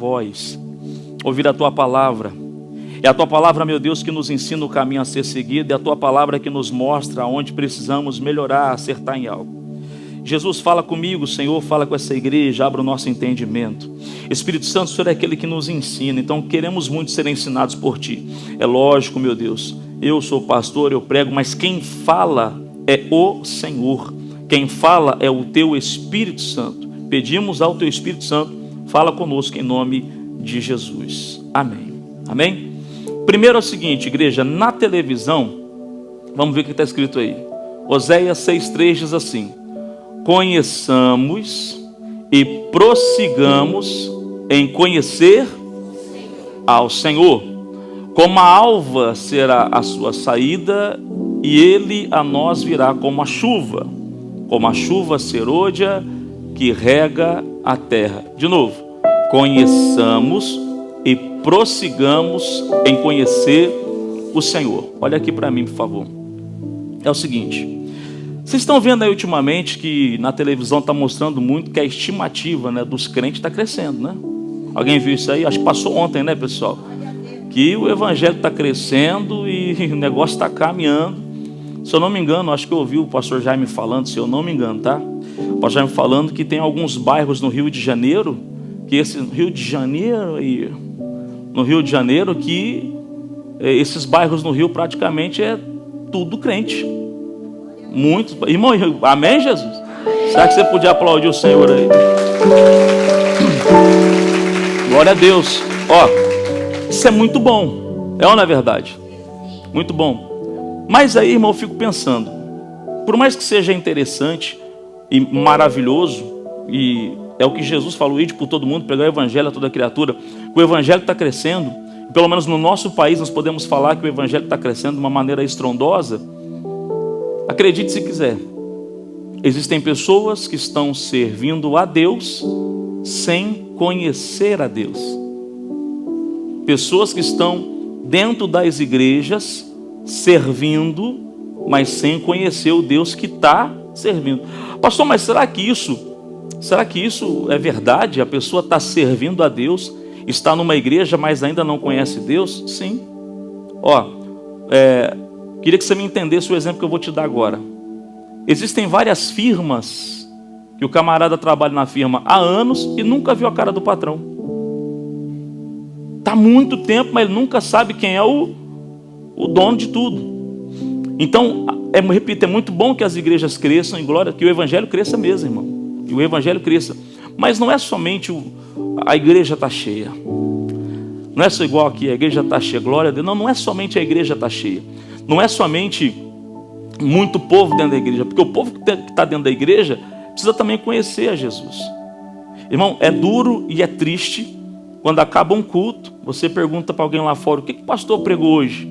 voz, ouvir a tua palavra. É a tua palavra, meu Deus, que nos ensina o caminho a ser seguido. É a tua palavra que nos mostra onde precisamos melhorar, acertar em algo. Jesus, fala comigo, Senhor, fala com essa igreja, abra o nosso entendimento. Espírito Santo, o Senhor é aquele que nos ensina, então queremos muito ser ensinados por Ti. É lógico, meu Deus, eu sou pastor, eu prego, mas quem fala é o Senhor. Quem fala é o Teu Espírito Santo. Pedimos ao Teu Espírito Santo, fala conosco em nome de Jesus. Amém. Amém? Primeiro é o seguinte, igreja, na televisão, vamos ver o que está escrito aí. Oséias 6,3 diz assim: conheçamos e prossigamos em conhecer ao Senhor. Como a alva será a sua saída, e ele a nós virá como a chuva serôdia que rega a terra. De novo, conheçamos e prossigamos em conhecer o Senhor. Olha aqui para mim, por favor. É o seguinte, vocês estão vendo aí ultimamente que na televisão está mostrando muito que a estimativa, né, dos crentes está crescendo, né? Alguém viu isso aí? Acho que passou ontem, né, pessoal? Que o evangelho está crescendo e o negócio está caminhando. Se eu não me engano, acho que eu ouvi o pastor Jaime falando, se eu não me engano, tá? O pastor Jaime falando que tem alguns bairros no Rio de Janeiro, que esses bairros no Rio praticamente é tudo crente. Muitos, irmão, amém, Jesus? Será que você podia aplaudir o Senhor aí? Glória a Deus. Ó, isso é muito bom, é ou não é verdade? Muito bom. Mas aí, irmão, eu fico pensando, por mais que seja interessante e maravilhoso, e é o que Jesus falou, ide por todo mundo, pregar o evangelho a toda criatura, o evangelho está crescendo, pelo menos no nosso país nós podemos falar que o evangelho está crescendo de uma maneira estrondosa. Acredite se quiser, existem pessoas que estão servindo a Deus sem conhecer a Deus. Pessoas que estão dentro das igrejas servindo, mas sem conhecer o Deus que está servindo. Pastor, mas será que isso é verdade? A pessoa está servindo a Deus, está numa igreja, mas ainda não conhece Deus? Sim. Queria que você me entendesse o exemplo que eu vou te dar agora. Existem várias firmas que o camarada trabalha na firma há anos e nunca viu a cara do patrão. Está há muito tempo, mas ele nunca sabe quem é o dono de tudo. Então, repito, é muito bom que as igrejas cresçam em glória, que o evangelho cresça mesmo, irmão. Que o evangelho cresça. Mas não é somente a igreja está cheia. Não é só igual aqui, a igreja está cheia, glória a Deus. Não é somente a igreja está cheia. Não é somente muito povo dentro da igreja, porque o povo que está dentro da igreja precisa também conhecer a Jesus. Irmão, é duro e é triste quando acaba um culto, você pergunta para alguém lá fora, o que o pastor pregou hoje?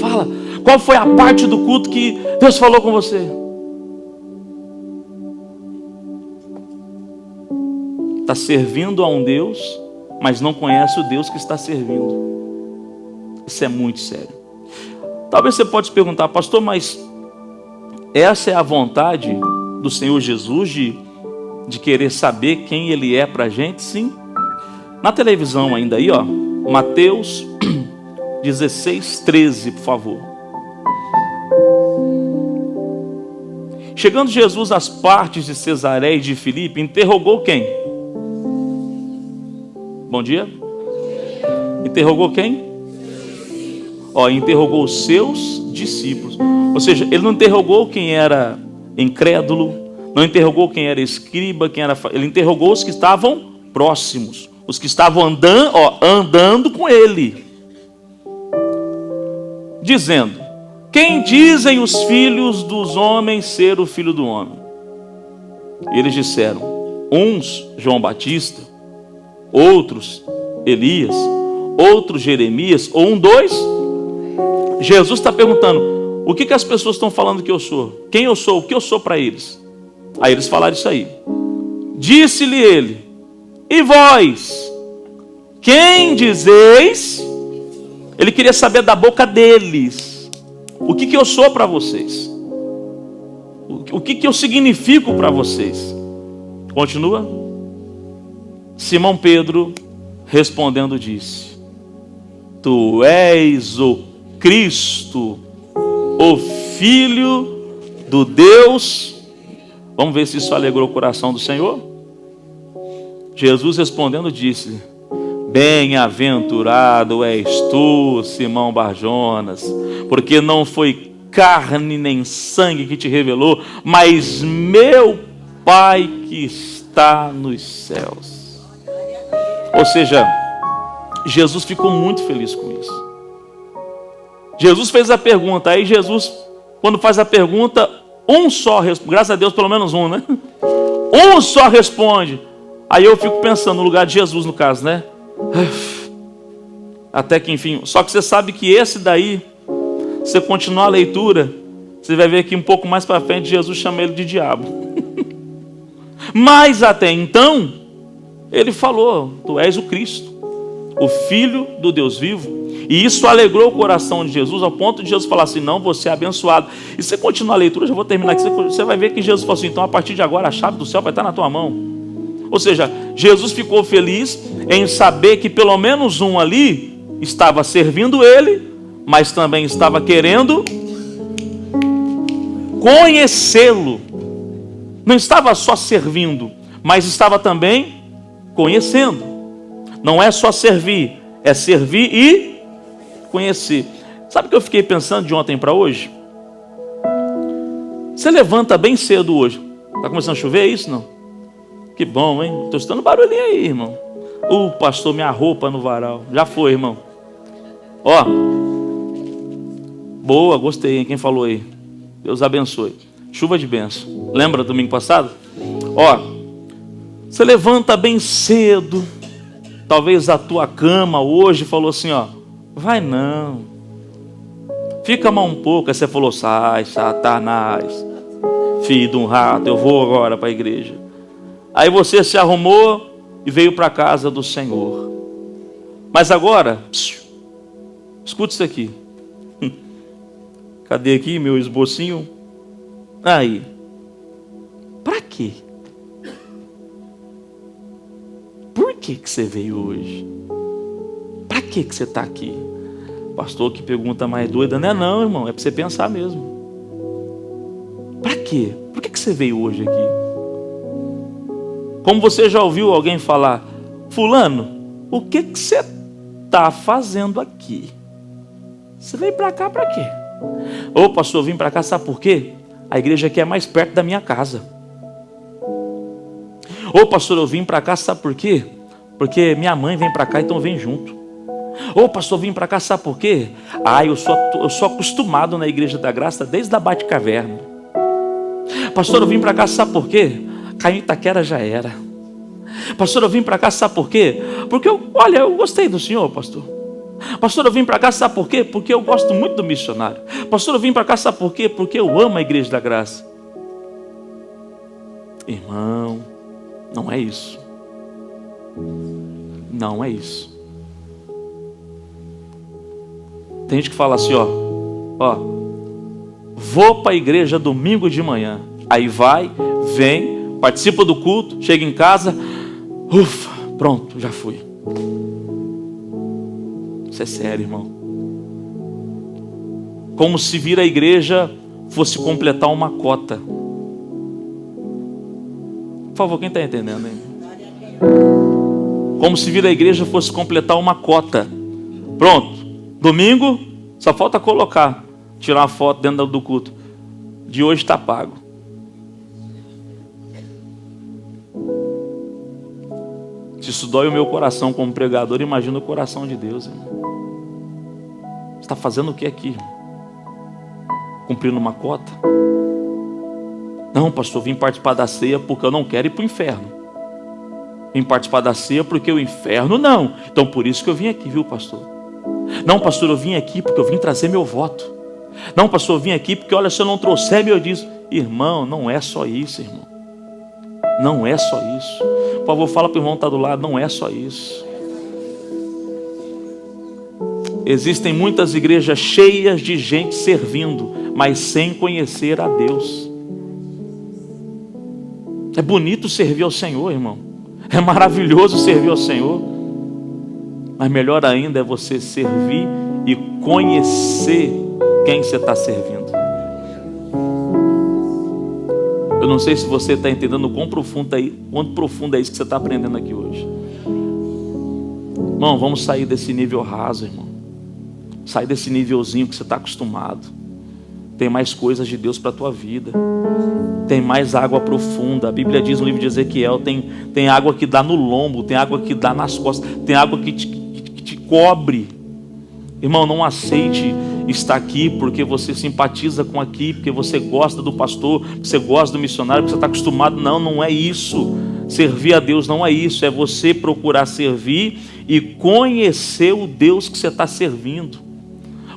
Fala. Qual foi a parte do culto que Deus falou com você? Está servindo a um Deus, mas não conhece o Deus que está servindo. Isso é muito sério. Talvez você pode se perguntar, pastor, mas essa é a vontade do Senhor Jesus de querer saber quem Ele é para a gente? Sim. Na televisão ainda aí, Mateus 16:13, por favor. Chegando Jesus às partes de Cesareia e de Filipe, interrogou quem? Bom dia. Interrogou quem? Interrogou os seus discípulos. Ou seja, ele não interrogou quem era incrédulo, não interrogou quem era escriba, ele interrogou os que estavam próximos, os que estavam andando com ele. Dizendo, quem dizem os filhos dos homens ser o filho do homem? E eles disseram, uns João Batista, outros Elias, outros Jeremias, ou dois. Jesus está perguntando, o que as pessoas estão falando que eu sou? Quem eu sou? O que eu sou para eles? Aí eles falaram isso aí. Disse-lhe ele, e vós, quem dizeis? Ele queria saber da boca deles, o que eu sou para vocês? O que eu significo para vocês? Continua. Simão Pedro, respondendo, disse: Tu és o Cristo, o Filho do Deus. Vamos ver se isso alegrou o coração do Senhor. Jesus respondendo disse: Bem-aventurado és tu, Simão Barjonas, porque não foi carne nem sangue que te revelou, mas meu Pai que está nos céus. Ou seja, Jesus ficou muito feliz com isso. Jesus fez a pergunta, aí Jesus, quando faz a pergunta, um só responde, graças a Deus pelo menos um, né? Um só responde. Aí eu fico pensando no lugar de Jesus no caso, né? Até que enfim, só que você sabe que esse daí, você continuar a leitura, você vai ver que um pouco mais para frente Jesus chama ele de diabo. Mas até então, ele falou: Tu és o Cristo, o Filho do Deus vivo. E isso alegrou o coração de Jesus, ao ponto de Jesus falar assim: não, você é abençoado. E você continuar a leitura, já vou terminar aqui, você vai ver que Jesus falou assim: então a partir de agora a chave do céu vai estar na tua mão. Ou seja, Jesus ficou feliz em saber que pelo menos um ali estava servindo ele, mas também estava querendo conhecê-lo. Não estava só servindo, mas estava também conhecendo. Não é só servir, é servir e conhecer. Sabe o que eu fiquei pensando de ontem para hoje? Você levanta bem cedo hoje. Está começando a chover, é isso não? Que bom, hein? Estou escutando barulhinho aí, irmão. Pastor, minha roupa no varal. Já foi, irmão. Ó. Boa, gostei, hein? Quem falou aí? Deus abençoe. Chuva de bênção. Lembra domingo passado? Ó. Você levanta bem cedo. Talvez a tua cama hoje falou assim, ó. Vai não. Fica mais um pouco. Aí você falou: sai, Satanás, filho de um rato, eu vou agora para a igreja. Aí você se arrumou e veio para a casa do Senhor. Mas agora, escute isso aqui. Cadê aqui meu esbocinho? Aí. Para quê? Por que você veio hoje? Para que você está aqui? Pastor, que pergunta mais doida. Não é não, irmão. É para você pensar mesmo. Para quê? Por que você veio hoje aqui? Como você já ouviu alguém falar: fulano, o que você está fazendo aqui? Você veio para cá para quê? Ô pastor, eu vim para cá, sabe por quê? A igreja aqui é mais perto da minha casa. Ô pastor, eu vim para cá, sabe por quê? Porque minha mãe vem para cá, então vem junto. Ô pastor, eu vim para cá, sabe por quê? Eu sou acostumado na igreja da graça desde a Bate-Caverna. Pastor, eu vim para cá, sabe por quê? Caim Itaquera já era. Pastor, eu vim para cá, sabe por quê? Porque eu gostei do senhor, pastor. Pastor, eu vim para cá, sabe por quê? Porque eu gosto muito do missionário. Pastor, eu vim para cá, sabe por quê? Porque eu amo a igreja da graça. Irmão, não é isso. Não é isso. Tem gente que fala assim, ó, vou para a igreja domingo de manhã. Aí vai, vem, participa do culto, chega em casa, ufa, pronto, já fui. Isso é sério, irmão. Como se vir à igreja fosse completar uma cota. Por favor, quem está entendendo, hein? Como se vir à igreja fosse completar uma cota. Pronto, domingo, só falta colocar, tirar uma foto dentro do culto. De hoje está pago. Se isso dói o meu coração como pregador, imagina o coração de Deus, irmão. Você está fazendo o que aqui, irmão? Cumprindo uma cota? Não, pastor, vim participar da ceia porque eu não quero ir para o inferno. Vim participar da ceia porque o inferno não. Então por isso que eu vim aqui, viu, pastor? Não, pastor, eu vim aqui porque eu vim trazer meu voto. Não, pastor, eu vim aqui porque, olha, se eu não trouxer meu dízimo. Irmão, não é só isso, irmão. Não é só isso. Por favor, fala para o irmão que está do lado, não é só isso. Existem muitas igrejas cheias de gente servindo, mas sem conhecer a Deus. É bonito servir ao Senhor, irmão. É maravilhoso servir ao Senhor. Mas melhor ainda é você servir e conhecer quem você está servindo. Eu não sei se você está entendendo quanto profundo é isso que você está aprendendo aqui hoje. Irmão, vamos sair desse nível raso, irmão. Sair desse nívelzinho que você está acostumado. Tem mais coisas de Deus para a tua vida. Tem mais água profunda. A Bíblia diz no livro de Ezequiel, tem água que dá no lombo, tem água que dá nas costas, tem água que te cobre. Irmão, não aceite estar aqui porque você simpatiza com aqui, porque você gosta do pastor, porque você gosta do missionário, porque você está acostumado. Não, não é isso. Servir a Deus não é isso. É você procurar servir e conhecer o Deus que você está servindo.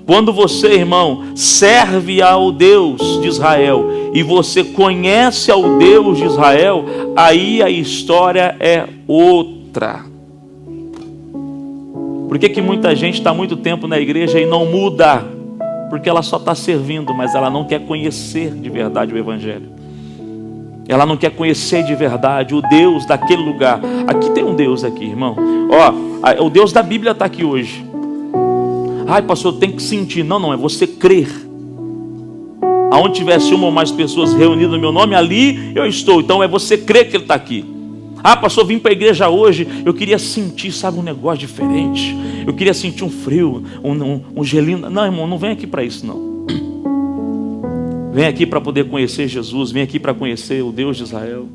Quando você, irmão, serve ao Deus de Israel e você conhece ao Deus de Israel, aí a história é outra. Por que muita gente está muito tempo na igreja e não muda? Porque ela só está servindo, mas ela não quer conhecer de verdade o Evangelho. Ela não quer conhecer de verdade o Deus daquele lugar. Aqui tem um Deus aqui, irmão. Ó, o Deus da Bíblia está aqui hoje. Ai, pastor, tem que sentir. Não, é você crer. Aonde tivesse uma ou mais pessoas reunidas no meu nome, ali eu estou. Então é você crer que Ele está aqui. Ah, pastor, vim para a igreja hoje, eu queria sentir, sabe, um negócio diferente. Eu queria sentir um frio, um gelinho. Não, irmão, não vem aqui para isso, não. Vem aqui para poder conhecer Jesus, vem aqui para conhecer o Deus de Israel.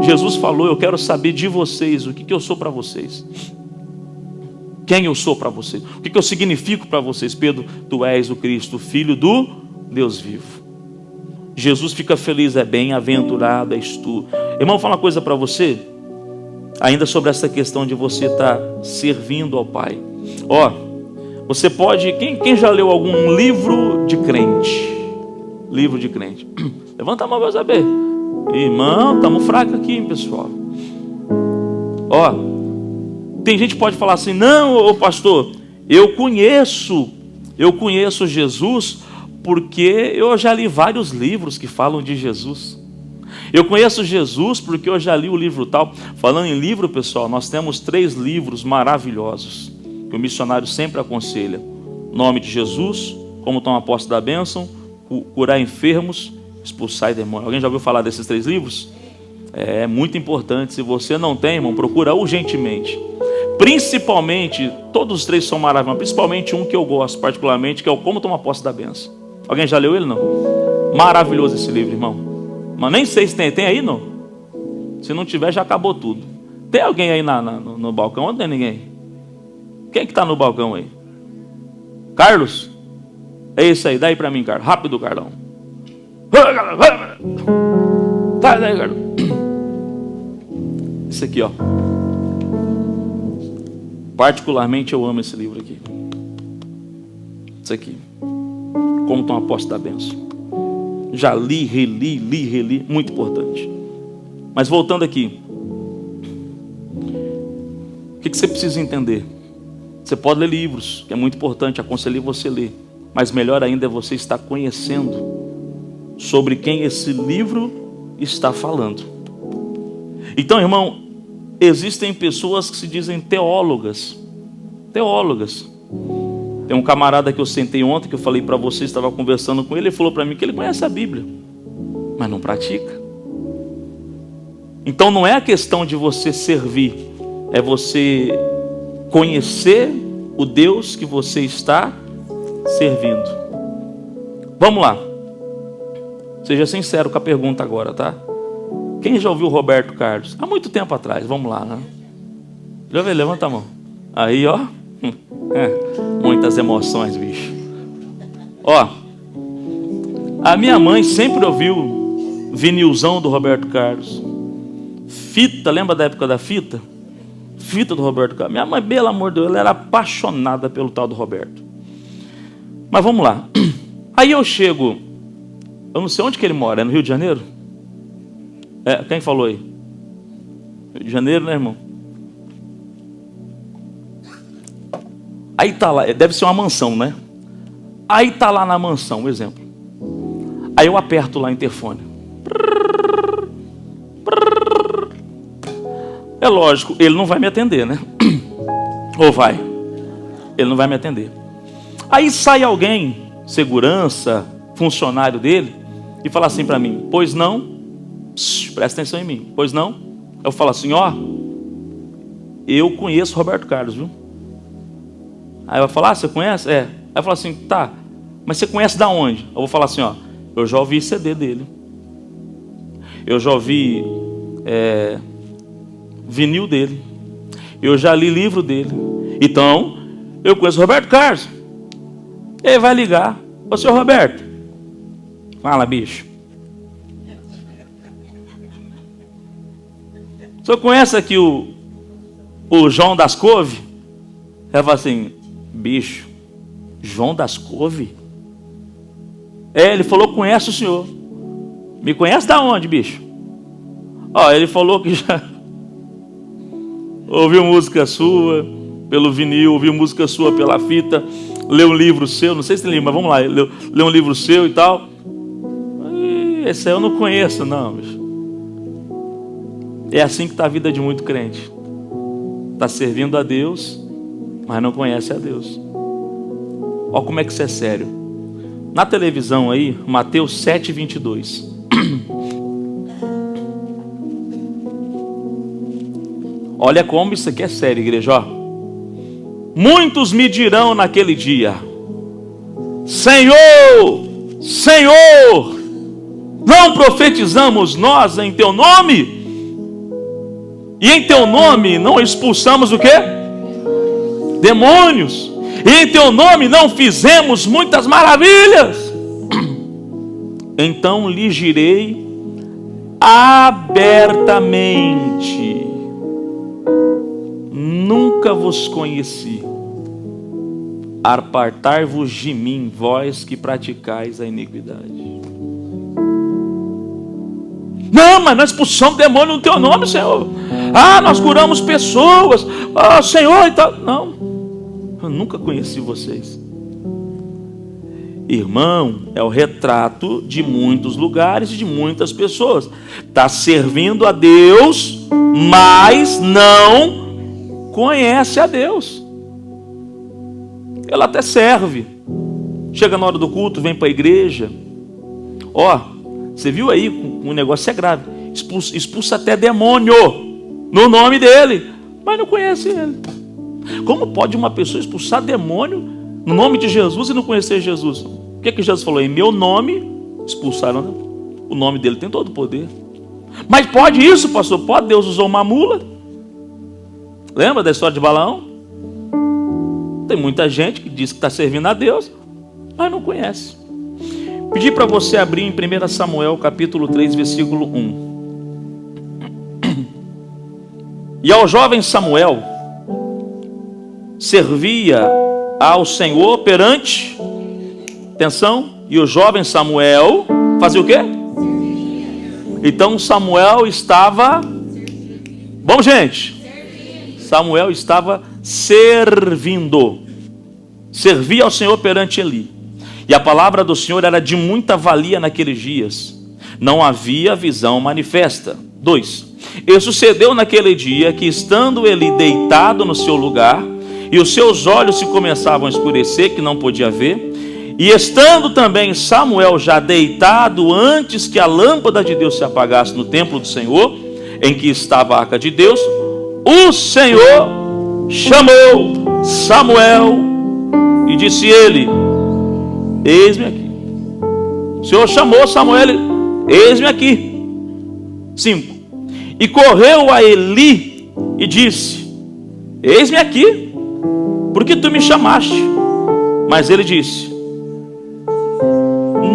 Jesus falou, eu quero saber de vocês, o que eu sou para vocês. Quem eu sou para vocês? O que eu significo para vocês? Pedro, tu és o Cristo, Filho do Deus vivo. Jesus fica feliz, é bem-aventurado és tu. Irmão, fala uma coisa para você, ainda sobre essa questão de você estar servindo ao Pai. Ó, você pode, quem já leu algum livro de crente? Livro de crente. Levanta a mão para saber. Irmão, estamos fracos aqui, hein, pessoal. Ó, tem gente que pode falar assim, não, ô pastor, eu conheço Jesus porque eu já li vários livros que falam de Jesus. Eu conheço Jesus porque eu já li o livro tal. Falando em livro, pessoal, nós temos 3 livros maravilhosos que o missionário sempre aconselha. Nome de Jesus, como tomar posse da bênção, curar enfermos, expulsar demônios. Alguém já ouviu falar desses 3 livros? É muito importante. Se você não tem, irmão, procura urgentemente. Principalmente, todos os 3 são maravilhosos, principalmente um que eu gosto particularmente, que é o Como Tomar Posse da Bênção. Alguém já leu ele, não? Maravilhoso esse livro, irmão. Mas nem sei se tem aí, não? Se não tiver, já acabou tudo. Tem alguém aí no balcão? Não tem ninguém? Quem que está no balcão aí? Carlos? É esse aí, dá aí para mim, Carlos. Rápido, Carlão. Tá daí, Carlos. Esse aqui, ó. Particularmente eu amo esse livro aqui. Esse aqui. Como tomar posse da bênção. Já li, reli. Muito importante. Mas voltando aqui. O que você precisa entender? Você pode ler livros, que é muito importante, aconselho você a ler. Mas melhor ainda é você estar conhecendo sobre quem esse livro está falando. Então, irmão, existem pessoas que se dizem teólogas. Tem um camarada que eu sentei ontem, que eu falei para você, estava conversando com ele, ele falou para mim que ele conhece a Bíblia, mas não pratica. Então não é a questão de você servir, é você conhecer o Deus que você está servindo. Vamos lá. Seja sincero com a pergunta agora, tá? Quem já ouviu o Roberto Carlos? Há muito tempo atrás, vamos lá, né? Já vê, levanta a mão. Aí, ó. Muitas emoções, bicho. Ó, a minha mãe sempre ouviu vinilzão do Roberto Carlos. Fita, lembra da época da fita? Fita do Roberto Carlos. Minha mãe, pelo amor de Deus, ela era apaixonada pelo tal do Roberto. Mas vamos lá. Aí eu chego, eu não sei onde que ele mora, é no Rio de Janeiro? Quem falou aí? Rio de Janeiro, né, irmão? Aí tá lá, deve ser uma mansão, né? Aí tá lá na mansão, um exemplo. Aí eu aperto lá o interfone. É lógico, ele não vai me atender, né? Ou vai? Ele não vai me atender. Aí sai alguém, segurança, funcionário dele, e fala assim para mim: pois não? Presta atenção em mim. Pois não? Eu falo assim: ó, eu conheço Roberto Carlos, viu? Aí vai falar: ah, você conhece? É. Aí eu falo assim: tá, mas você conhece da onde? Eu vou falar assim: ó, eu já ouvi CD dele, eu já ouvi vinil dele, eu já li livro dele, então eu conheço Roberto Carlos. Ele vai ligar: ô senhor Roberto, fala, bicho, o senhor conhece aqui o João das Couve? Ela fala assim: bicho, João das Couve? Ele falou: conhece o senhor. Me conhece da onde, bicho? Ó, ele falou que já ouviu música sua pelo vinil, ouviu música sua pela fita, leu um livro seu, não sei se tem livro, mas vamos lá, leu um livro seu e tal. Esse aí eu não conheço, não, bicho. É assim que está a vida de muito crente. Está servindo a Deus, mas não conhece a Deus. Olha como é que isso é sério. Na televisão aí, Mateus 7:22. Olha como isso aqui é sério, igreja. Ó. Muitos me dirão naquele dia: Senhor, Senhor, não profetizamos nós em teu nome? E em teu nome não expulsamos o quê? Demônios. E em teu nome não fizemos muitas maravilhas? Então lhes direi abertamente: nunca vos conheci. Apartai-vos de mim, vós que praticais a iniquidade. Não, mas nós expulsamos demônio no teu nome, Senhor. Ah, nós curamos pessoas. Ah, Senhor e tal. Não, eu nunca conheci vocês. Irmão, é o retrato de muitos lugares e de muitas pessoas. Está servindo a Deus, mas não conhece a Deus. Ela até serve. Chega na hora do culto, vem para a igreja. Ó, você viu aí, o negócio é grave. Expulsa até demônio no nome dele, mas não conhece ele. Como pode uma pessoa expulsar demônio no nome de Jesus e não conhecer Jesus? O que Jesus falou? Em meu nome expulsaram. Né? O nome dele tem todo o poder. Mas pode isso, pastor? Pode? Deus usou uma mula. Lembra da história de Balaão? Tem muita gente que diz que está servindo a Deus, mas não conhece. Pedi para você abrir em 1 Samuel capítulo 3, versículo 1. E ao jovem Samuel servia ao Senhor perante, atenção, e o jovem Samuel fazia o quê? Então Samuel estava, bom gente, Samuel estava servindo, servia ao Senhor perante Eli. E a palavra do Senhor era de muita valia naqueles dias. Não havia visão manifesta. 2. E sucedeu naquele dia que, estando Eli deitado no seu lugar, e os seus olhos se começavam a escurecer, que não podia ver, e estando também Samuel já deitado antes que a lâmpada de Deus se apagasse no templo do Senhor, em que estava a arca de Deus, o Senhor chamou Samuel e disse ele: eis-me aqui. O Senhor chamou Samuel, eis-me aqui. 5. E correu a Eli e disse: eis-me aqui, porque tu me chamaste. Mas ele disse: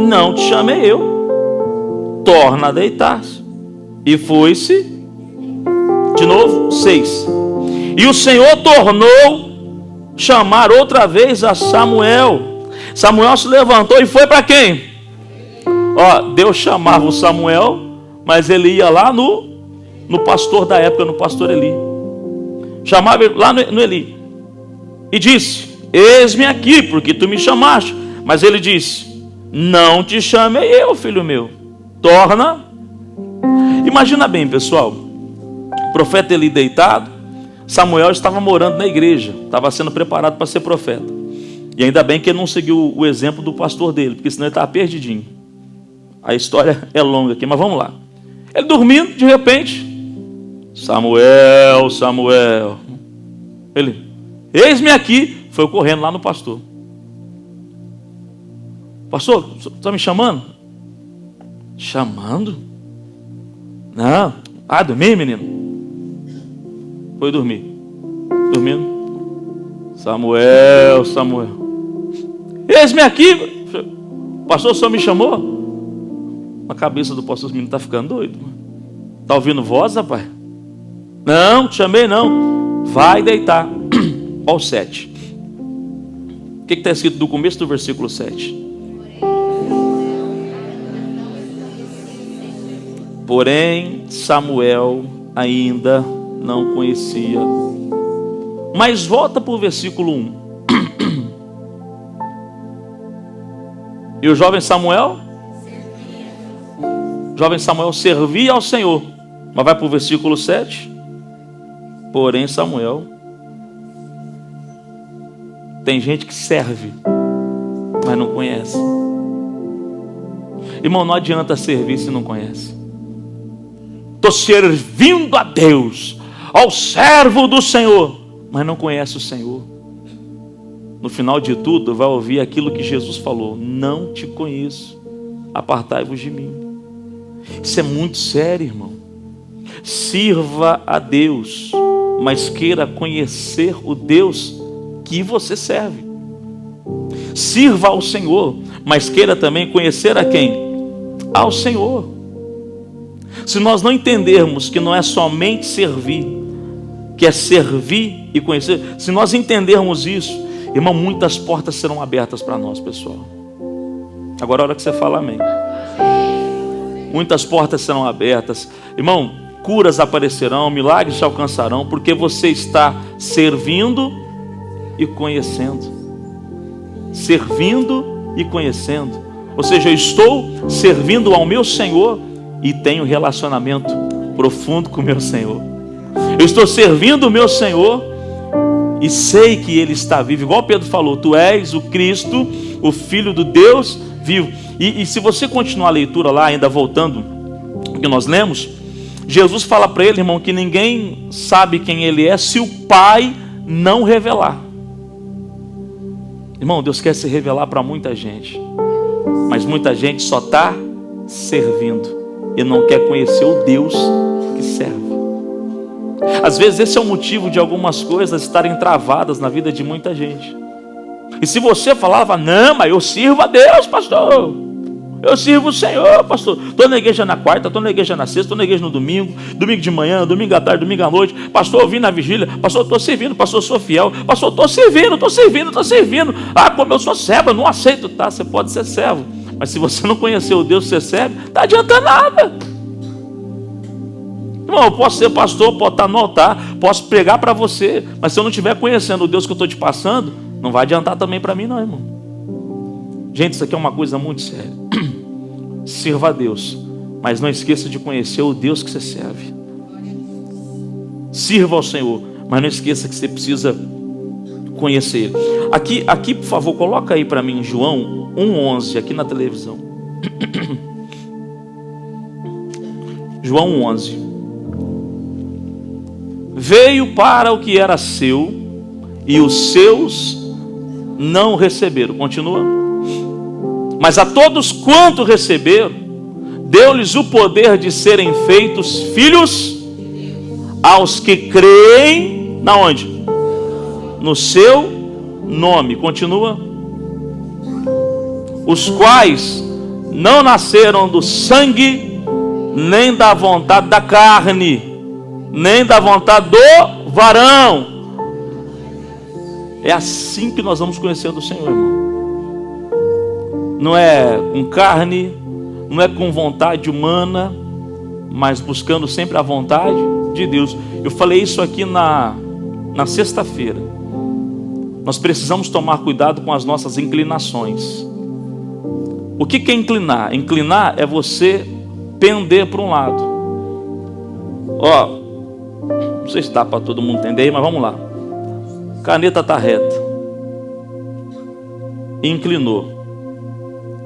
não te chamei eu, torna a deitar-se. E foi-se de novo. 6. E o Senhor tornou chamar outra vez a Samuel. Samuel se levantou e foi para quem? Ó, Deus chamava o Samuel, mas ele ia lá no pastor da época, no pastor Eli. Chamava ele lá no Eli. E disse: eis-me aqui, porque tu me chamaste. Mas ele disse: não te chamei eu, filho meu, torna Imagina bem, pessoal, o profeta Eli deitado, Samuel estava morando na igreja, estava sendo preparado para ser profeta. E ainda bem que ele não seguiu o exemplo do pastor dele, porque senão ele estava perdidinho. A história é longa aqui, mas vamos lá. Ele dormindo, de repente, Samuel, Samuel. Ele, eis-me aqui, foi correndo lá no pastor. Pastor, está me chamando? Chamando? Não. Ah, dormi, menino? Foi dormir. Dormindo. Samuel, Samuel. Eis-me aqui. Pastor, o senhor me chamou? A cabeça do pastor, esse menino está ficando doido. Está ouvindo voz, rapaz? Não, te chamei não. Vai deitar. Olha o 7. O que está escrito no começo do versículo 7? Porém, Samuel ainda não conhecia. Mas volta para o versículo 1. E o jovem Samuel? Jovem Samuel servia ao Senhor. Mas vai para o versículo 7. Porém, Samuel. Tem gente que serve, mas não conhece. Irmão, não adianta servir se não conhece. Estou servindo a Deus, ao servo do Senhor, mas não conhece o Senhor. No final de tudo, vai ouvir aquilo que Jesus falou: não te conheço, apartai-vos de mim. Isso é muito sério, irmão. Sirva a Deus, mas queira conhecer o Deus que você serve. Sirva ao Senhor, mas queira também conhecer a quem? Ao Senhor. Se nós não entendermos que não é somente servir, que é servir e conhecer, se nós entendermos isso, irmão, muitas portas serão abertas para nós, pessoal. Agora é a hora que você fala amém. Muitas portas serão abertas. Irmão, curas aparecerão, milagres te alcançarão, porque você está servindo e conhecendo. Servindo e conhecendo. Ou seja, eu estou servindo ao meu Senhor e tenho relacionamento profundo com o meu Senhor. Eu estou servindo o meu Senhor e sei que Ele está vivo. Igual Pedro falou, tu és o Cristo, o Filho do Deus vivo. E se você continuar a leitura lá, ainda voltando ao que nós lemos, Jesus fala para ele, irmão, que ninguém sabe quem Ele é se o Pai não revelar. Irmão, Deus quer se revelar para muita gente, mas muita gente só está servindo e não quer conhecer o Deus que serve. Às vezes esse é o motivo de algumas coisas estarem travadas na vida de muita gente. E se você falava, não, mas eu sirvo a Deus, pastor, eu sirvo o Senhor, pastor, estou na igreja na quarta, estou na igreja na sexta, estou na igreja no domingo, domingo de manhã, domingo à tarde, domingo à noite, pastor, eu vim na vigília, pastor, estou servindo, pastor, eu sou fiel, pastor, estou servindo, ah, como eu sou servo, eu não aceito. Tá, você pode ser servo, mas se você não conhecer o Deus que você serve, não está adiantando nada. Irmão, eu posso ser pastor, posso estar no altar, posso pregar para você, mas se eu não estiver conhecendo o Deus que eu estou te passando, não vai adiantar também para mim não, irmão. Gente, isso aqui é uma coisa muito séria. Sirva a Deus, mas não esqueça de conhecer o Deus que você serve. Sirva ao Senhor, mas não esqueça que você precisa conhecer Ele. Aqui, por favor, coloca aí para mim João 1,11, aqui na televisão. João 1,11. Veio para o que era seu, e os seus não receberam. Continua. Mas a todos quanto receberam, deu-lhes o poder de serem feitos filhos, aos que creem, na onde? No seu nome. Continua. Os quais não nasceram do sangue, nem da vontade da carne, nem da vontade do varão. É assim que nós vamos conhecendo o Senhor, irmão. Não é com carne, não é com vontade humana, mas buscando sempre a vontade de Deus. Eu falei isso aqui na sexta-feira. Nós precisamos tomar cuidado com as nossas inclinações. O que é inclinar? Inclinar é você pender para um lado. Ó, não sei se dá para todo mundo entender, mas vamos lá. Caneta está reta. Inclinou.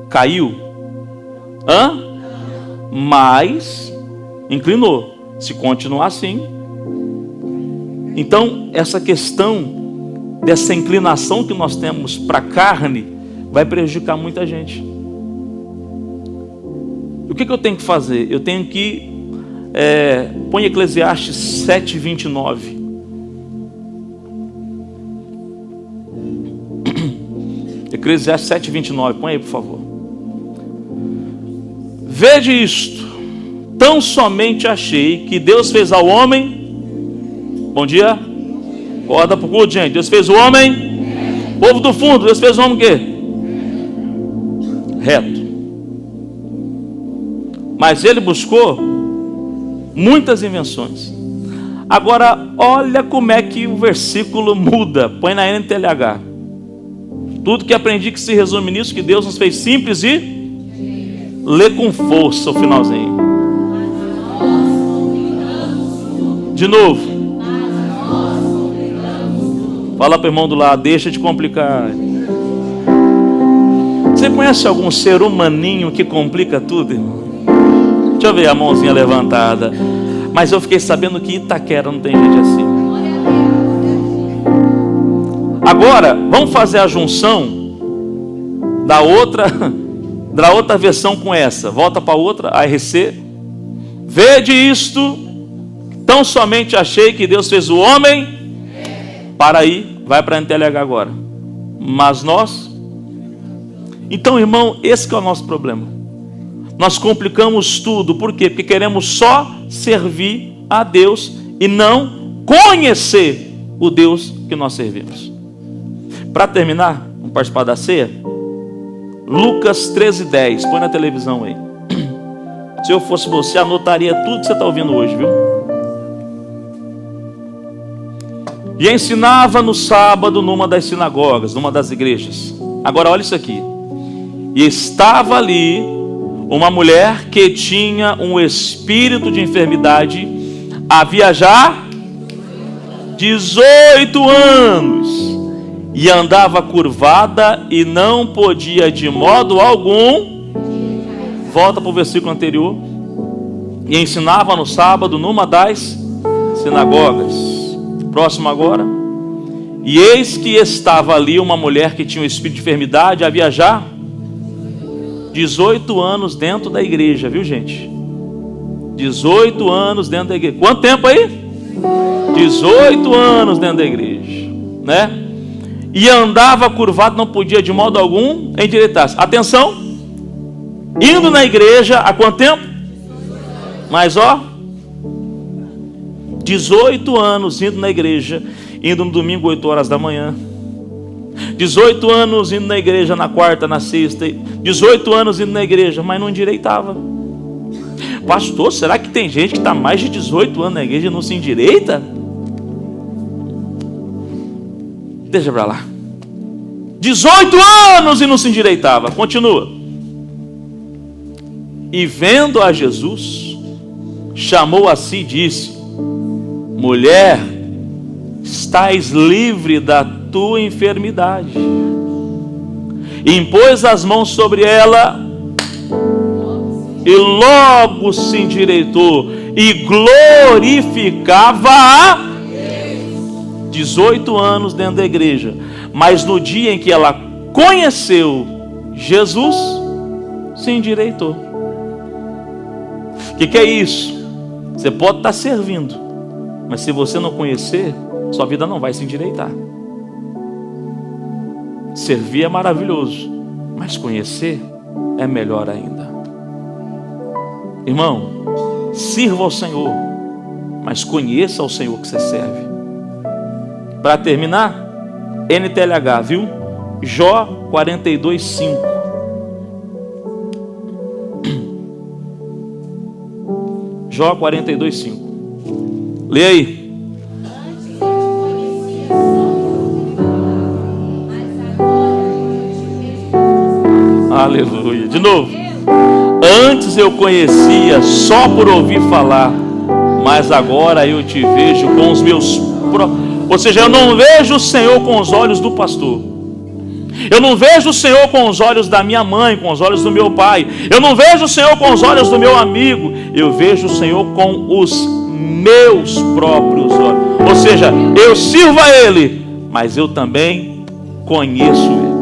Caiu. Mas inclinou. Se continuar assim. Então, essa questão dessa inclinação que nós temos para a carne vai prejudicar muita gente. O que eu tenho que fazer? Eu tenho que põe Eclesiastes 7:29. Eclesiastes 7:29, põe aí por favor. Vede isto, tão somente achei que Deus fez ao homem. Bom dia. Acorda pro culto, gente. Deus fez o homem. Povo do fundo, Deus fez o homem o quê? Reto. Mas ele buscou muitas invenções. Agora, olha como é que o versículo muda. Põe na NTLH. Tudo que aprendi que se resume nisso, que Deus nos fez simples e lê com força o finalzinho. De novo. Fala para o irmão do lado, deixa de complicar. Você conhece algum ser humaninho que complica tudo, irmão? Deixa eu ver a mãozinha levantada. Mas eu fiquei sabendo que Itaquera não tem gente assim. Agora, vamos fazer a junção da outra versão com essa. Volta para outra, ARC. Vede isto, tão somente achei que Deus fez o homem. Para aí, vai para a NTLH agora. Mas nós... Então, irmão, esse que é o nosso problema. Nós complicamos tudo. Por quê? Porque queremos só servir a Deus e não conhecer o Deus que nós servimos. Para terminar, vamos participar da ceia. Lucas 13:10. Põe na televisão aí. Se eu fosse você, anotaria tudo que você está ouvindo hoje, viu? E ensinava no sábado numa das sinagogas, numa das igrejas. Agora olha isso aqui. E estava ali uma mulher que tinha um espírito de enfermidade, havia já 18 anos, e andava curvada e não podia de modo algum. Volta para o versículo anterior. E ensinava no sábado numa das sinagogas. Próximo agora. E eis que estava ali uma mulher que tinha um espírito de enfermidade, havia já 18 anos dentro da igreja, viu gente? 18 anos dentro da igreja. Quanto tempo aí? 18 anos dentro da igreja, né? E andava curvado, não podia de modo algum endireitar-se. Atenção, indo na igreja há quanto tempo? Mas ó, 18 anos indo na igreja, indo no domingo 8 horas da manhã, 18 anos indo na igreja na quarta, na sexta, 18 anos indo na igreja, mas não endireitava. Pastor, será que tem gente que está mais de 18 anos na igreja e não se endireita? Deixa para lá. 18 anos e não se endireitava. Continua. E vendo a Jesus, chamou a si e disse: mulher, estás livre da tua enfermidade. E impôs as mãos sobre ela, e logo se endireitou, e glorificava a 18 anos dentro da igreja. Mas no dia em que ela conheceu Jesus, se endireitou. O que é isso? Você pode estar servindo, mas se você não conhecer, sua vida não vai se endireitar. Servir é maravilhoso, mas conhecer é melhor ainda. Irmão, sirva ao Senhor, mas conheça ao Senhor que você serve. Para terminar, NTLH, viu? Jó 42:5. Jó 42:5. Lê aí. Aleluia. De novo. Antes eu conhecia só por ouvir falar, mas agora eu te vejo com os meus próprios. Ou seja, eu não vejo o Senhor com os olhos do pastor. Eu não vejo o Senhor com os olhos da minha mãe, com os olhos do meu pai. Eu não vejo o Senhor com os olhos do meu amigo. Eu vejo o Senhor com os meus próprios olhos. Ou seja, eu sirvo a Ele, mas eu também conheço Ele.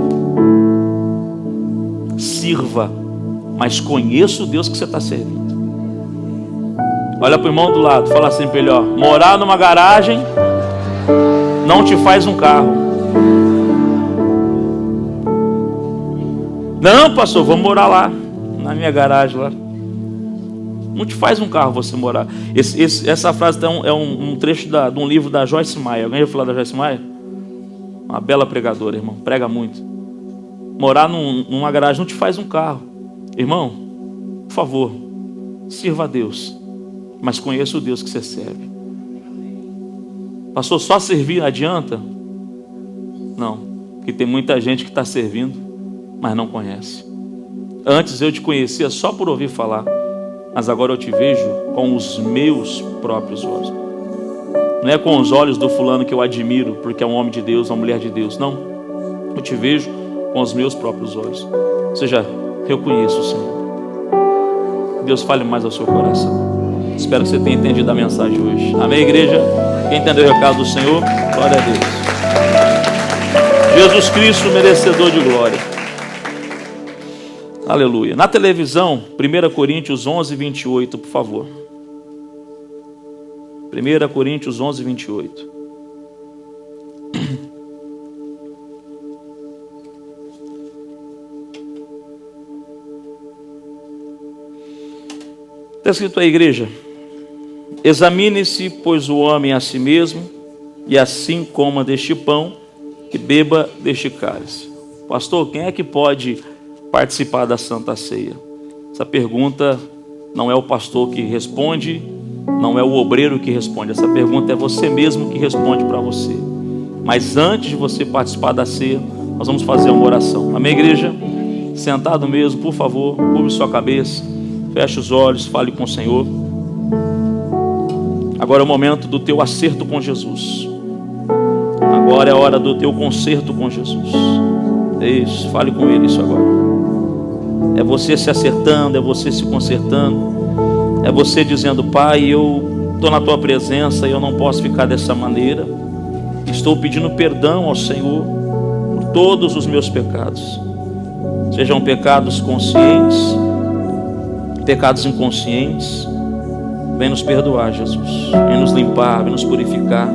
Sirva, mas conheço o Deus que você está servindo. Olha para o irmão do lado, fala assim para ele, ó, morar numa garagem não te faz um carro. Não, pastor, vamos morar lá, na minha garagem lá. Não te faz um carro você morar. Essa frase é um trecho de um livro da Joyce Meyer. Alguém já falou da Joyce Meyer? Uma bela pregadora, irmão, prega muito. Morar numa garagem não te faz um carro. Irmão, por favor, sirva a Deus, mas conheça o Deus que você serve. Pastor, só servir adianta? Não, porque tem muita gente que está servindo, mas não conhece. Antes eu te conhecia só por ouvir falar, mas agora eu te vejo com os meus próprios olhos. Não é com os olhos do fulano que eu admiro, porque é um homem de Deus, uma mulher de Deus. Não, eu te vejo com os meus próprios olhos. Ou seja, eu conheço o Senhor. Deus fale mais ao seu coração. Espero que você tenha entendido a mensagem hoje. Amém, igreja? Quem entendeu o recado do Senhor? Glória a Deus. Jesus Cristo, merecedor de glória. Aleluia. Na televisão, 1 Coríntios 11, 28, por favor. 1 Coríntios 11, 28. Está escrito aí, igreja: examine-se, pois, o homem a si mesmo, e assim coma deste pão e beba deste cálice. Pastor, quem é que pode participar da Santa Ceia? Essa pergunta não é o pastor que responde, não é o obreiro que responde. Essa pergunta é você mesmo que responde para você. Mas antes de você participar da ceia, nós vamos fazer uma oração. Amém, igreja? Sentado mesmo, por favor, curve sua cabeça, feche os olhos, fale com o Senhor. Agora é o momento do teu acerto com Jesus. Agora é a hora do teu conserto com Jesus. É isso, fale com Ele isso agora. É você se acertando, é você se consertando. É você dizendo: Pai, eu estou na tua presença e eu não posso ficar dessa maneira. Estou pedindo perdão ao Senhor por todos os meus pecados. Sejam pecados conscientes, pecados inconscientes. Vem nos perdoar, Jesus. Vem nos limpar, vem nos purificar.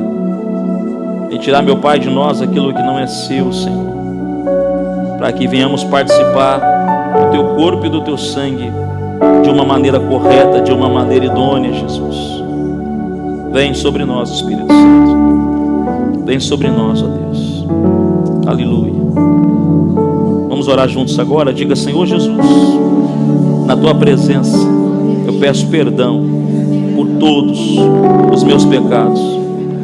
Vem tirar, meu Pai, de nós aquilo que não é seu, Senhor, para que venhamos participar do teu corpo e do teu sangue de uma maneira correta, de uma maneira idônea, Jesus. Vem sobre nós, Espírito Santo. Vem sobre nós, ó Deus. Aleluia. Vamos orar juntos agora. Diga: Senhor Jesus, na tua presença eu peço perdão por todos os meus pecados,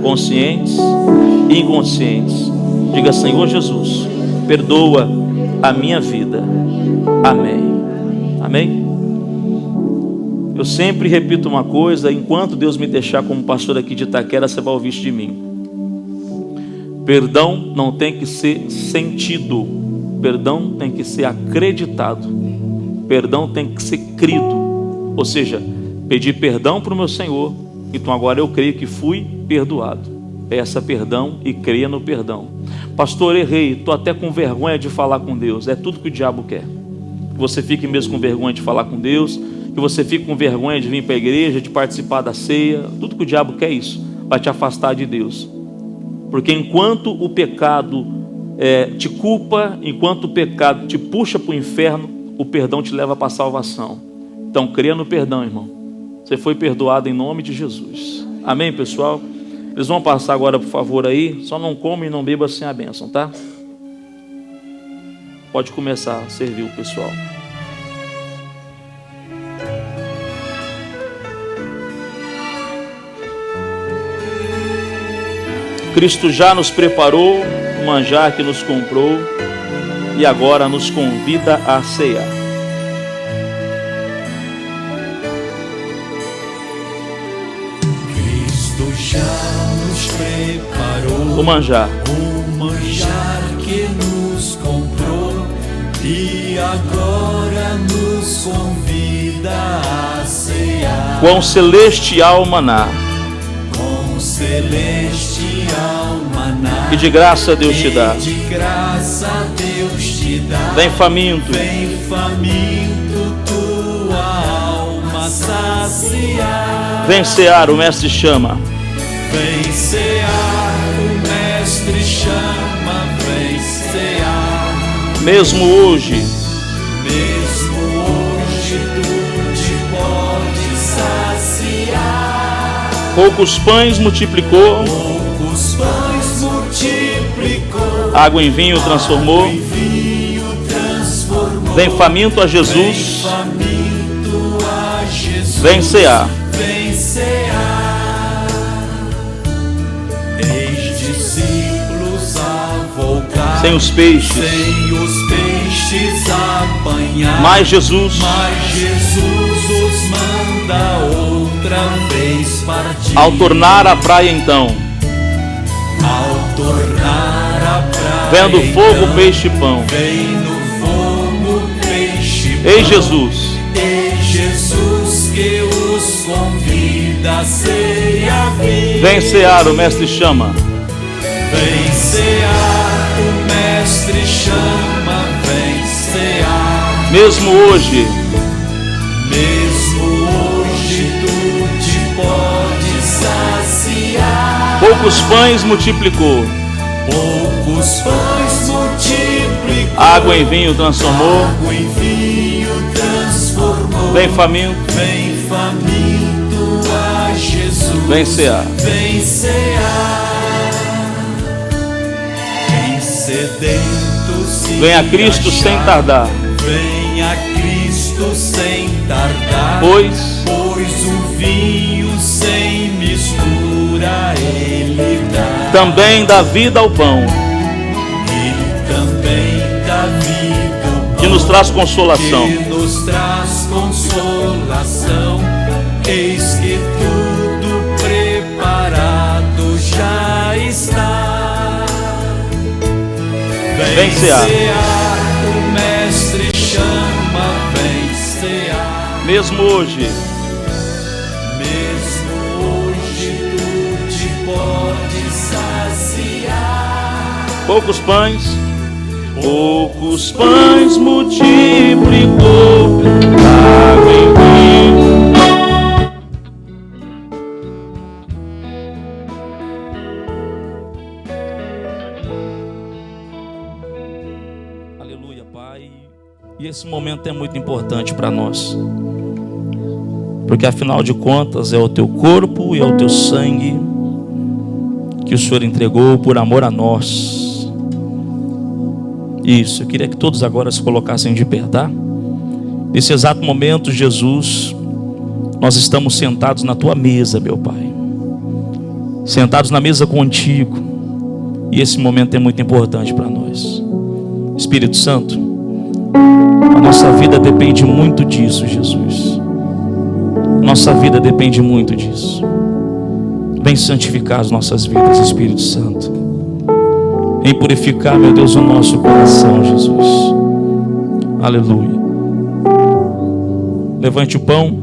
conscientes e inconscientes. Diga: Senhor Jesus, perdoa a minha vida. Amém. Amém. Eu sempre repito uma coisa: enquanto Deus me deixar como pastor aqui de Itaquera, você vai ouvir isso de mim. Perdão não tem que ser sentido, perdão tem que ser acreditado, perdão tem que ser crido. Ou seja, pedir perdão para o meu Senhor, então agora eu creio que fui perdoado. Peça perdão e creia no perdão. Pastor, errei, estou até com vergonha de falar com Deus. É tudo que o diabo quer. Que você fique mesmo com vergonha de falar com Deus, que você fique com vergonha de vir para a igreja, de participar da ceia. Tudo que o diabo quer é isso, vai te afastar de Deus. Porque enquanto o pecado te culpa, enquanto o pecado te puxa para o inferno, o perdão te leva para a salvação. Então creia no perdão, irmão. Você foi perdoado em nome de Jesus. Amém, pessoal? Eles vão passar agora, por favor, aí. Só não come e não beba sem a bênção, tá? Pode começar a servir o pessoal. Cristo já nos preparou o manjar que nos comprou e agora nos convida a cear. Cristo já nos preparou o manjar que nos comprou e agora nos convida a cear. com celestial maná, Com celestial maná, que de graça Deus te dá. de graça Deus te dá. Vem faminto, Vem faminto tua alma saciar. vem cear, o mestre chama. Vem cear, o mestre chama. Vem cear, Mesmo hoje, mesmo hoje tu te pode saciar. poucos pães multiplicou, Poucos pães multiplicou, água em vinho transformou. em vinho transformou. Vem faminto a Jesus, Faminto a Jesus, vem cear. vem cear. Eis discípulos a voltar, Sem os peixes, sem os peixes apanhar. mas Jesus Mas Jesus os manda outra vez partir. ao tornar à praia então, Ao tornar a praia, vendo fogo, então, peixe e pão, vem no fogo, peixe e ei pão. Jesus, Ei Jesus que os convida a ceia vir. vem cear, o mestre chama. Vem cear, o mestre chama. Vem cear, Mesmo hoje, mesmo hoje tu te pode saciar. poucos pães multiplicou, Poucos pães multiplicou, água em vinho transformou. água em vinho transformou. Vem faminto, Vem faminto a Jesus, vem cear. vem cear. Quem sedento se Vem a Cristo sem achar, tardar, vem a Cristo sem tardar. pois o vinho sem mistura ele dá. também dá vida ao pão, E também dá vida ao pão, que nos traz consolação. que nos traz consolação. Eis que tudo preparado já está. Vem cear. O mestre chama. Vem cear, Mesmo hoje, mesmo hoje tu te pode saciar. poucos pães multiplicou, água em vinho. Aleluia, Pai. E esse momento é muito importante para nós, porque afinal de contas é o teu corpo e é o teu sangue que o Senhor entregou por amor a nós. Isso, eu queria que todos agora se colocassem de pé, tá? Nesse exato momento, Jesus, nós estamos sentados na tua mesa, meu Pai, sentados na mesa contigo, e esse momento é muito importante para nós. Espírito Santo, a nossa vida depende muito disso, Jesus. Nossa vida depende muito disso. Vem santificar as nossas vidas, Espírito Santo. Vem purificar, meu Deus, o nosso coração, Jesus. Aleluia. Levante o pão,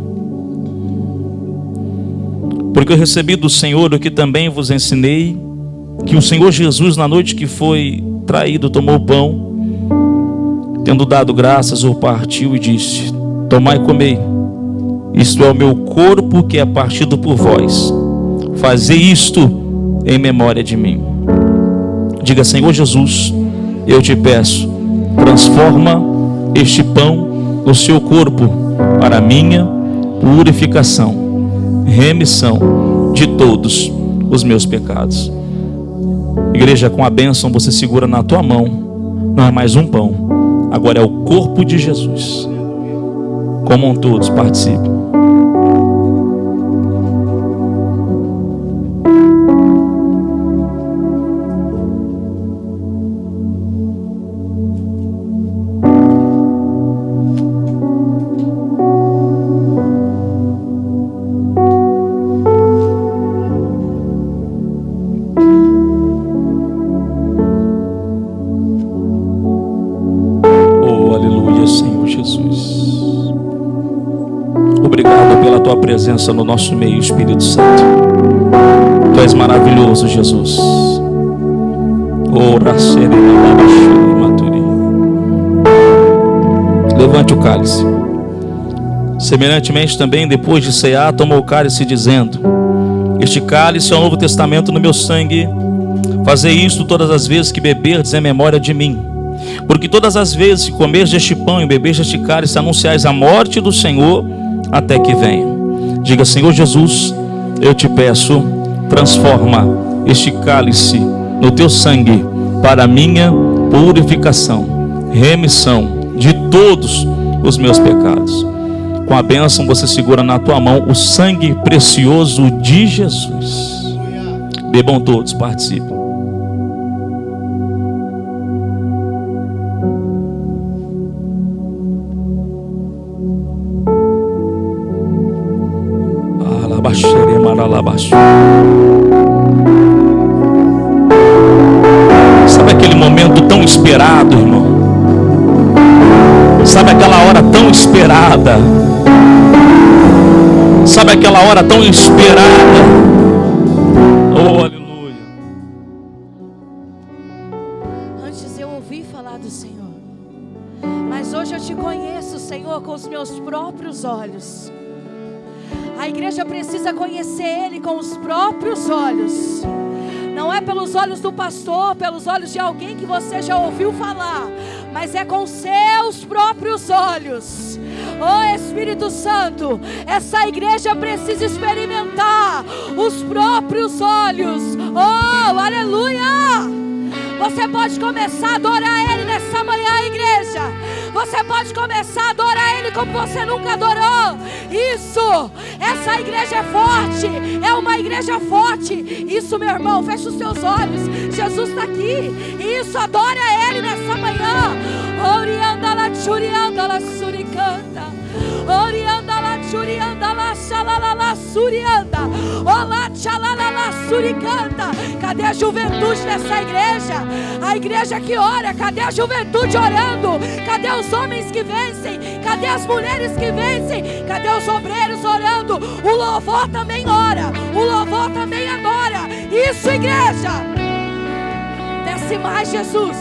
porque eu recebi do Senhor o que também vos ensinei, que o Senhor Jesus, na noite que foi traído, tomou o pão, tendo dado graças, o partiu e disse: tomai e comei, isto é o meu corpo que é partido por vós, fazei isto em memória de mim. Diga: Senhor Jesus, eu te peço, transforma este pão no seu corpo para a minha purificação, remissão de todos os meus pecados. Igreja, com a bênção você segura na tua mão, não é mais um pão, agora é o corpo de Jesus. Comam todos, participem. Obrigado pela tua presença no nosso meio, Espírito Santo. Tu és maravilhoso, Jesus. Levante o cálice. Semelhantemente também, depois de cear, tomou o cálice, dizendo: este cálice é o Novo Testamento no meu sangue. Fazei isto todas as vezes que beberdes em memória de mim. Porque todas as vezes que comerdes este pão e beberdes este cálice, anunciais a morte do Senhor até que venha. Diga: Senhor Jesus, eu te peço, transforma este cálice no teu sangue para a minha purificação, remissão de todos os meus pecados. Com a bênção você segura na tua mão o sangue precioso de Jesus. Bebam todos, participem. Sabe aquele momento tão esperado, irmão? Sabe aquela hora tão esperada? Sabe aquela hora tão esperada? Oh, aleluia. Antes eu ouvi falar do Senhor, mas hoje eu te conheço, Senhor, com os meus próprios olhos. A igreja precisa conhecer Ele com os próprios olhos. Não é pelos olhos do pastor, pelos olhos de alguém que você já ouviu falar, mas é com seus próprios olhos. Oh Espírito Santo, essa igreja precisa experimentar os próprios olhos. Oh, aleluia! Você pode começar a adorar Ele nessa manhã, igreja. Você pode começar a adorar Ele como você nunca adorou. Isso, essa igreja é forte, é uma igreja forte. Isso, meu irmão, fecha os seus olhos. Jesus está aqui. Isso, adora Ele nessa manhã. Orianda la churianda la suricanda. Orianda la churianda la xalala surianda. Olá xalala suricanda. Cadê a juventude nessa igreja? A igreja que ora. Cadê a juventude orando? Cadê os homens que vencem? Cadê as mulheres que vencem? Cadê os obreiros orando? O louvor também ora. O louvor também adora. Isso, igreja. Desce mais, Jesus.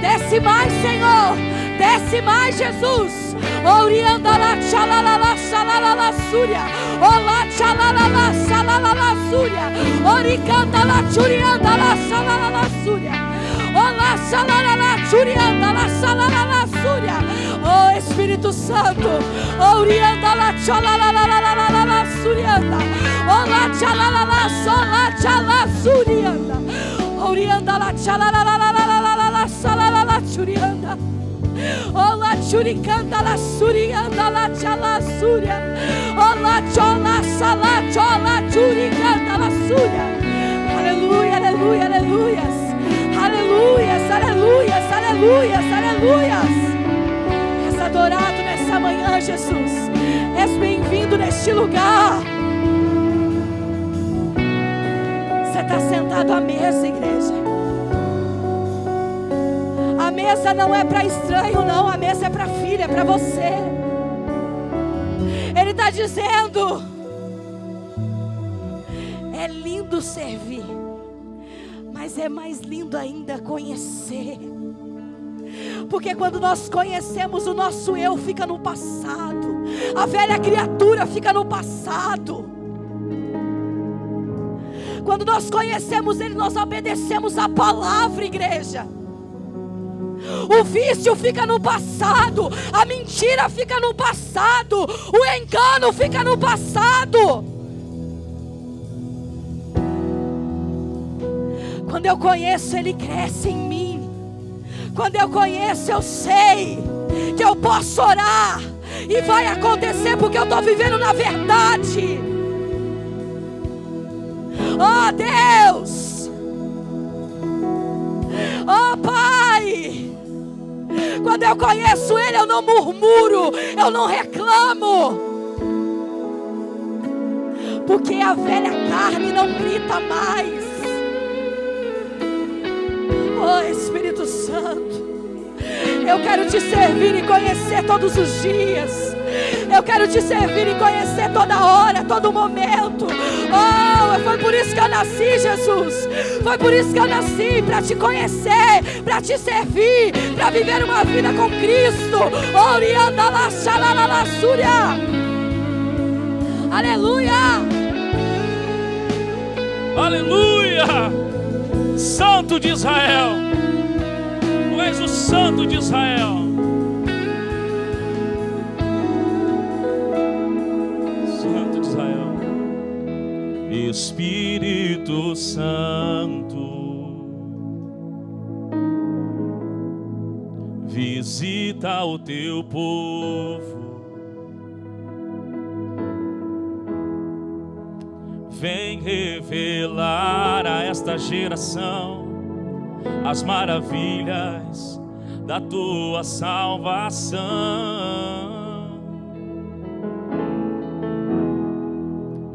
Desce mais, Senhor. Desce mais, Jesus. Orianda la xalala xalala súria. Olá xalala xalala súria. Oricanda la churianda la xalala súria. Olá xalala churianda la xalala súria. Oh Espírito Santo. Orianda la xalala súrianda. Olá xalala sola xalala súrianda. Orianda la xalala xalala churianda. Olá churicanda la surianda la chala súria. Olá chola sala chola churicanda la súria. Aleluia, aleluia, aleluias. Aleluias, aleluias, aleluias, aleluias. És adorado nessa manhã, Jesus. És bem-vindo neste lugar. Você está sentado à mesa, igreja. A mesa não é para estranho, não. A mesa é para filho, é para você. Ele está dizendo: é lindo servir, mas é mais lindo ainda conhecer. Porque quando nós conhecemos, o nosso eu fica no passado. A velha criatura fica no passado. Quando nós conhecemos Ele, nós obedecemos a palavra, igreja. O vício fica no passado, a mentira fica no passado, o engano fica no passado. Quando eu conheço, Ele cresce em mim. Quando eu conheço, eu sei que eu posso orar e vai acontecer, porque eu estou vivendo na verdade. Oh Deus, oh Pai, quando eu conheço Ele, eu não murmuro, eu não reclamo, porque a velha carne não grita mais. Oh Espírito Santo, eu quero te servir e conhecer todos os dias. Eu quero te servir e conhecer toda hora, todo momento. Oh, foi por isso que eu nasci, Jesus. Foi por isso que eu nasci, para te conhecer, para te servir, para viver uma vida com Cristo. Aleluia! Aleluia! Santo de Israel, tu és o Santo de Israel. Santo de Israel. Espírito Santo, visita o teu povo. Vem revelar a esta geração as maravilhas da tua salvação.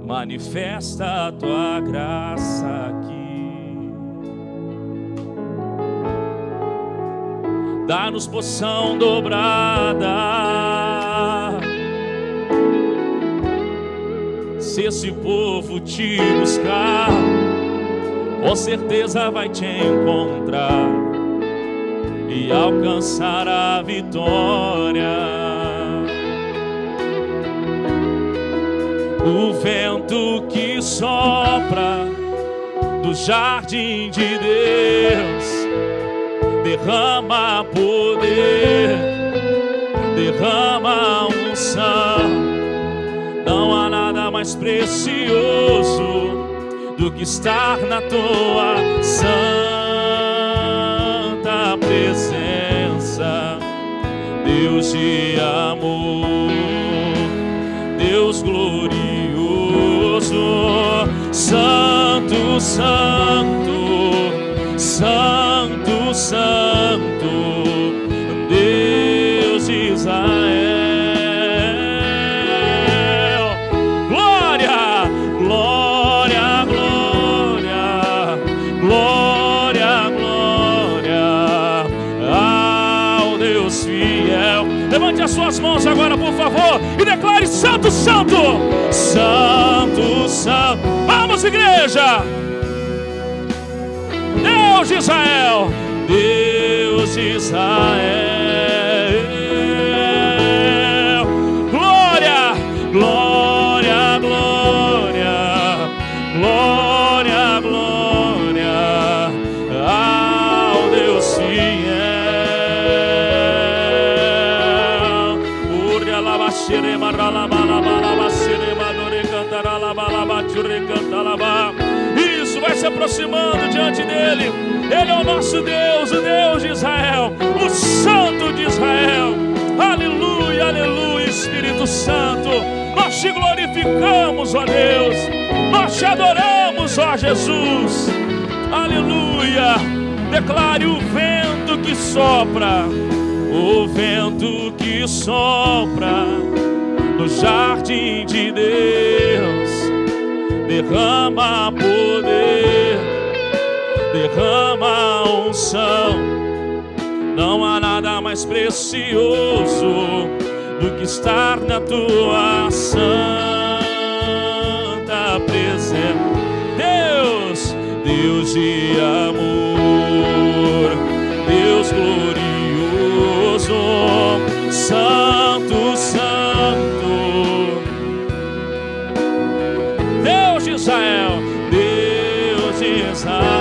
Manifesta a tua graça aqui. Dá-nos porção dobrada. Se esse povo te buscar, com certeza vai te encontrar e alcançar a vitória. O vento que sopra do jardim de Deus derrama poder, derrama unção. Não há nada mais precioso do que estar na tua santa presença. Deus de amor, Deus glorioso, Santo, Santo, Santo, Santo, Deus de Israel. Levante as suas mãos agora, por favor, e declare: Santo, Santo, Santo, Santo. Vamos, igreja! Deus de Israel, Deus de Israel. Glória, glória, glória, glória, glória ao Deus fiel. Isso, vai se aproximando diante dele. Ele é o nosso Deus, o Deus de Israel, o Santo de Israel. Aleluia, aleluia, Espírito Santo. Nós te glorificamos, ó Deus. Nós te adoramos, ó Jesus. Aleluia. Declare: o vento que sopra, o vento que sopra no jardim de Deus derrama poder, derrama unção. Não há nada mais precioso do que estar na tua santa presença. Deus, Deus de amor, Deus glorioso, Santo, Santo, Deus de Israel, Deus de Israel.